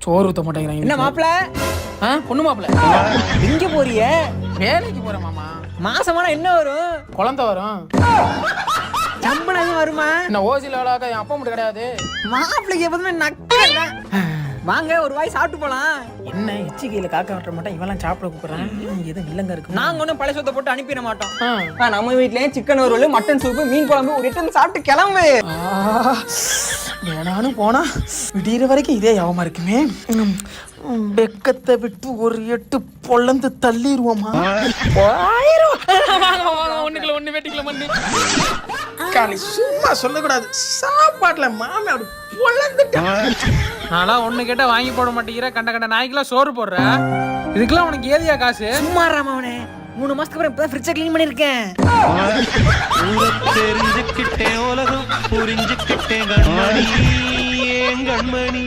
சோறு ஊத்த மாட்டேங்கிறாங்க. என்ன மாப்பிள? பொண்ணு மாப்பிள. எங்க போறிய? வேலைக்கு போறேன் மாமா. மாசமானா என்ன வரும்? குழந்தை வரும். சம்பளம் வருமா? என்ன ஓசில வேலைக்க என் அப்பா மட்டும் கிடையாது. மாப்பிளைக்கு எப்போதுமே நக்கல. வாங்க ஒரு வாய் சாப்பிட்டு போலாம். என்ன எச்சி கையில காக்க விட்ட மாட்டேன், இவெல்லாம் சாப்பிட கூப்பிடுறேன். எதுவும் இல்லங்க இருக்கு. நாங்க ஒன்றும் பழைய சொத்தை போட்டு அனுப்பிட மாட்டோம். நம்ம வீட்லயே சிக்கன் வறுவல், மட்டன் சூப்பு, மீன் குழம்பு ஒரு 8 சாப்பிட்டு கிளம்பு. வேணாலும் போனா விடிகிற வரைக்கும் இதே யாவமா இருக்குமே. வெக்கத்தை விட்டு ஒரு 8 பொழந்து தள்ளிடுவோமா? ஒண்ணு வெட்டிக்கல மண்ணு காலி சும்மா சொல்லக்கூடாது. சாப்பாட்டுல மாமி அப்படி பொழந்துட்டேன். நான்லாம் ஒண்ணு கேட்டா வாங்கி போட மாட்டேங்கிற, கண்ட கண்ட நாய்க்கெல்லாம் சோறு போடுற. இதுக்கெல்லாம் உனக்கு ஏதியா காசு? சும்மா ராமவனே, 3 மாசத்துக்கு அப்புறம் இப்பதான் ஃப்ரிட்ஜை க்ளீன் பண்ணிருக்கேன். தெரிஞ்சுக்கிட்டேன் உலகம் புரிஞ்சுக்கிட்டேன் கண்மணி.